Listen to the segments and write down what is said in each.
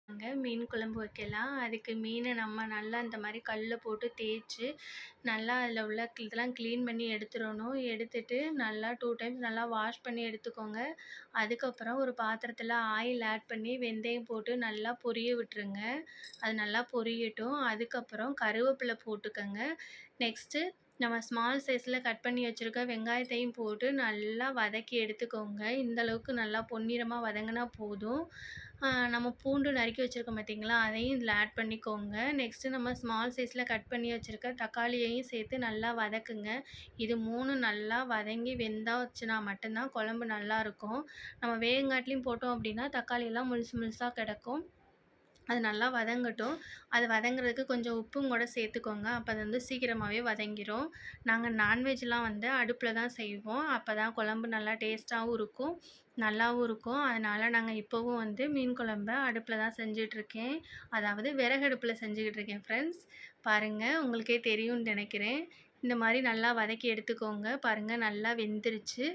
மீன் குழம்பு வைக்கலாம். அதுக்கு மீனை நம்ம நல்லா இந்த மாதிரி கல்லில் போட்டு தேய்ச்சி நல்லா அதில் உள்ள இதெல்லாம் க்ளீன் பண்ணி எடுத்துடணும். எடுத்துட்டு நல்லா 2 டைம்ஸ் நல்லா வாஷ் பண்ணி எடுத்துக்கோங்க. அதுக்கப்புறம் ஒரு பாத்திரத்தில் ஆயில் ஆட் பண்ணி வெந்தயம் போட்டு நல்லா பொரிய விட்டுருங்க. அது நல்லா பொரியட்டும். அதுக்கப்புறம் கருவேப்பிலை போட்டுக்கோங்க. நெக்ஸ்ட்டு நம்ம ஸ்மால் சைஸில் கட் பண்ணி வச்சுருக்க வெங்காயத்தையும் போட்டு நல்லா வதக்கி எடுத்துக்கோங்க. இந்த அளவுக்கு நல்லா பொன்னிறமாக வதங்கினா போதும். நம்ம பூண்டு நறுக்கி வச்சுருக்கோம் பார்த்தீங்களா, அதையும் இதில் ஆட் பண்ணிக்கோங்க. நெக்ஸ்ட்டு நம்ம ஸ்மால் சைஸில் கட் பண்ணி வச்சுருக்க தக்காளியையும் சேர்த்து நல்லா வதக்குங்க. இது 3 நல்லா வதங்கி வெந்தாச்சுன்னா மட்டும்தான் குழம்பு நல்லாயிருக்கும். நம்ம வேகங்காட்டிலையும் போட்டோம் அப்படின்னா தக்காளியெல்லாம் முழுசு முழுசாக கிடக்கும். அது நல்லா வதங்கட்டும். அது வதங்குறதுக்கு கொஞ்சம் உப்பும் கூட சேர்த்துக்கோங்க. அப்போ அது வந்து சீக்கிரமாகவே வதங்கிரும். நாங்கள் நான்வெஜ்லாம் வந்து அடுப்பில் தான் செய்வோம். அப்போ தான் குழம்பு நல்லா டேஸ்ட்டாகவும் இருக்கும், நல்லாவும் இருக்கும். அதனால் நாங்கள் இப்போவும் வந்து மீன் குழம்ப அடுப்பில் தான் செஞ்சிட்ருக்கேன். அதாவது விறகடுப்பில் செஞ்சுக்கிட்டு இருக்கேன் ஃப்ரெண்ட்ஸ். பாருங்கள், உங்களுக்கே தெரியும்னு நினைக்கிறேன். இந்த மாதிரி நல்லா வதக்கி எடுத்துக்கோங்க. பாருங்கள், நல்லா வெந்துருச்சு.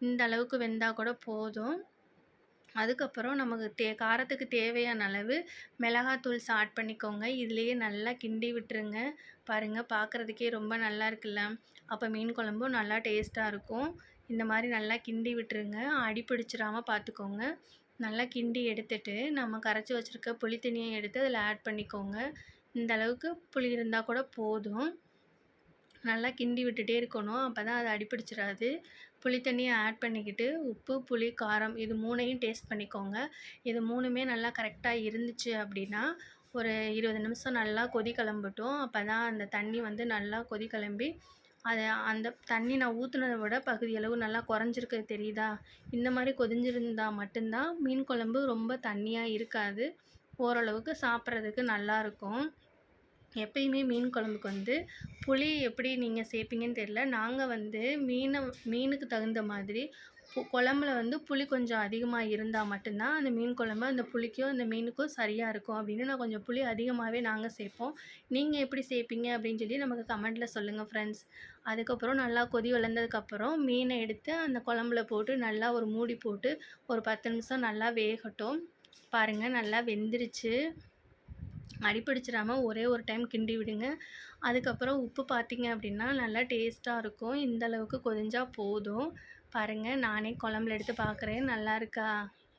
இந்த அளவுக்கு வெந்தால் கூட போதும். அதுக்கப்புறம் நமக்கு காரத்துக்கு தேவையான அளவு மிளகாத்தூள் ஆட் பண்ணிக்கோங்க. இதுலேயே நல்லா கிண்டி விட்டுருங்க. பாருங்கள், பார்க்குறதுக்கே ரொம்ப நல்லா இருக்குல்ல. அப்போ மீன் குழம்பும் நல்லா டேஸ்ட்டாக இருக்கும். இந்த மாதிரி நல்லா கிண்டி விட்டுருங்க. அடி பிடிச்சிடாம பார்த்துக்கோங்க. நல்லா கிண்டி எடுத்துட்டு நம்ம கரைச்சி வச்சுருக்க புளி தண்ணியை எடுத்து அதில் ஆட் பண்ணிக்கோங்க. இந்த அளவுக்கு புளி இருந்தால் கூட போதும். நல்லா கிண்டி விட்டுட்டே இருக்கணும். அப்போ தான் அது அடிப்பிடிச்சிடாது. புளி தண்ணியை ஆட் பண்ணிக்கிட்டு உப்பு, புளி, காரம் இது 3யும் டேஸ்ட் பண்ணிக்கோங்க. இது 3மே நல்லா கரெக்டாக இருந்துச்சு அப்படின்னா ஒரு 20 நிமிஷம் நல்லா கொதி கிளம்பட்டும். அப்போ தான் அந்த தண்ணி வந்து நல்லா கொதி கிளம்பி அந்த தண்ணி நான் ஊற்றுனதை விட பகுதியளவு நல்லா குறைஞ்சிருக்கு தெரியுதா? இந்த மாதிரி கொதிஞ்சிருந்தா மட்டும்தான் மீன் குழம்பு ரொம்ப தண்ணியாக இருக்காது. ஓரளவுக்கு சாப்பிட்றதுக்கு நல்லாயிருக்கும். எப்பயுமே மீன் குழம்புக்கு வந்து புளி எப்படி நீங்கள் சேர்ப்பீங்கன்னு தெரியல. நாங்கள் வந்து மீனுக்கு தகுந்த மாதிரி குழம்புல வந்து புளி கொஞ்சம் அதிகமாக இருந்தால் மட்டும்தான் அந்த மீன் குழம்பு அந்த புளிக்கும் அந்த மீனுக்கும் சரியாக இருக்கும் அப்படின்னு நான் கொஞ்சம் புளி அதிகமாகவே நாங்கள் சேர்ப்போம். நீங்கள் எப்படி சேர்ப்பீங்க அப்படின்னு சொல்லி நமக்கு கமெண்ட்டில் சொல்லுங்கள் ஃப்ரெண்ட்ஸ். அதுக்கப்புறம் நல்லா கொதி வளர்ந்ததுக்கப்புறம் மீனை எடுத்து அந்த குழம்புல போட்டு நல்லா ஒரு மூடி போட்டு ஒரு 10 நிமிஷம் நல்லா வேகட்டும். பாருங்கள், நல்லா வெந்துருச்சு. அடிப்பிடிச்சிடாமல் ஒரே ஒரு டைம் கிண்டி விடுங்க. அதுக்கப்புறம் உப்பு பார்த்தீங்க அப்படின்னா நல்லா டேஸ்ட்டாக இருக்கும். இந்த அளவுக்கு கொதிஞ்சா போதும். பாருங்கள், நானே குழம்புல எடுத்து பார்க்குறேன். நல்லா இருக்கா?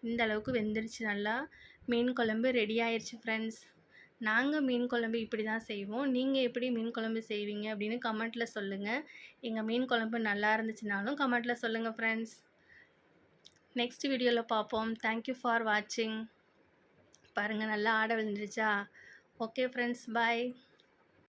இந்த அளவுக்கு வெந்துருச்சு நல்லா. மீன் குழம்பு ரெடி ஆயிடுச்சு ஃப்ரெண்ட்ஸ். நாங்கள் மீன் குழம்பு இப்படி தான் செய்வோம். நீங்கள் எப்படி மீன் குழம்பு செய்வீங்க அப்படின்னு கமெண்ட்டில் சொல்லுங்கள். எங்கள் மீன் குழம்பு நல்லா இருந்துச்சுனாலும் கமெண்ட்டில் சொல்லுங்கள் ஃப்ரெண்ட்ஸ். நெக்ஸ்ட் வீடியோவில் பார்ப்போம். தேங்க்யூ ஃபார் வாட்சிங். பாருங்கள், நல்லா ஆட விழுந்துருச்சா? ஓகே ஃப்ரெண்ட்ஸ், பாய்.